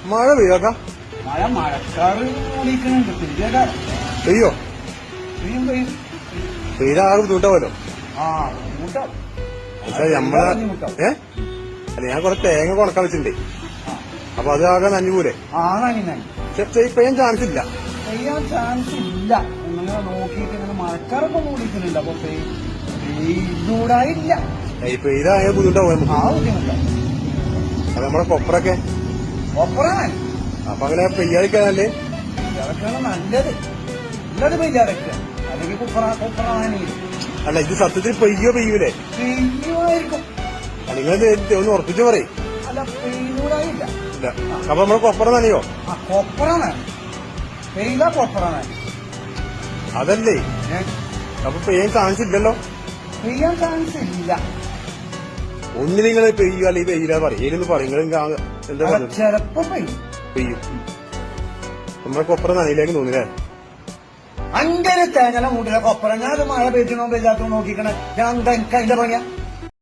മഴ പെയ്യാക്കാം. മഴ മഴക്കാറ് മൂടിക്കുന്നുണ്ട്. പെയ്യോ? പെയ്യും പെയ്യും. പെയ്താകെ ബുദ്ധിമുട്ടാവല്ലോ. ആ ബുദ്ധിമുട്ടാവും. പക്ഷെ നമ്മളെ അല്ല, ഞാൻ കുറെ തേങ്ങ കൊണക്കാൻ വെച്ചിട്ടുണ്ടേ. അപ്പൊ അത് ആകെ നനഞ്ഞുകൂലെ? ആ നനി നനി. പക്ഷെ പെയ്യാൻ ചാൻസ് ഇല്ല. പെയ്യാൻ ചാൻസ് ഇല്ല. നിങ്ങൾ നോക്കിയിട്ട് ഇങ്ങനെ മഴക്കാറൊക്കെ മൂടിക്കുന്നുണ്ട്. അപ്പൊ പെയ്യൂടായില്ല. പെയ്തായ ബുദ്ധിമുട്ടാവും നമുക്ക്. ആ ബുദ്ധിമുട്ടാവും. അത് നമ്മളെ കൊപ്പറൊക്കെ ഒപ്പറാണ്. അപ്പൊ അങ്ങനെ പെയ്യാതിരിക്കാനല്ലേ ഇതൊക്കെയാണ് നല്ലത്. നല്ലത് പെയ്യാതൊക്കെ. അല്ലെങ്കിൽ കൊപ്പറാണ്. അല്ല, ഇത് സത്യത്തിൽ പെയ്യൂലേ? പെയ്യുമായിരിക്കും. നിങ്ങൾ ഒന്ന് ഉറപ്പിച്ചു പറയും. അല്ല, പെയ്യൂടായില്ല. ഇല്ല. അപ്പൊ നമ്മളെ കൊപ്പറ നനയോ? ആ കൊപ്പറാണ്. പെയ്ത കൊപ്പറാണ്. അതല്ലേ, അപ്പൊ പെയ്യാൻ ചാൻസ് ഇല്ലല്ലോ. പെയ്യാൻ ചാൻസ് ഇല്ല. ഒന്ന് നിങ്ങൾ പെയ്യോ അല്ലെങ്കിൽ പെയ്യില്ല പറയും. ഏതൊന്ന് പറയും. എന്താ പറയുക? ചെലപ്പോ പെയ്യും. നമ്മളെ കൊപ്പറ നനയിലേക്ക് തോന്നില്ലേ? അങ്ങനെ തേങ്ങല മൂട്ടിലെ കൊപ്പറ. ഞാൻ അത് മഴ പെയ്യണോ പെയ്യാത്തോ നോക്കിക്കണേ. ഞാൻ എന്താ എനിക്ക് അതിന്റെ പണിയാ?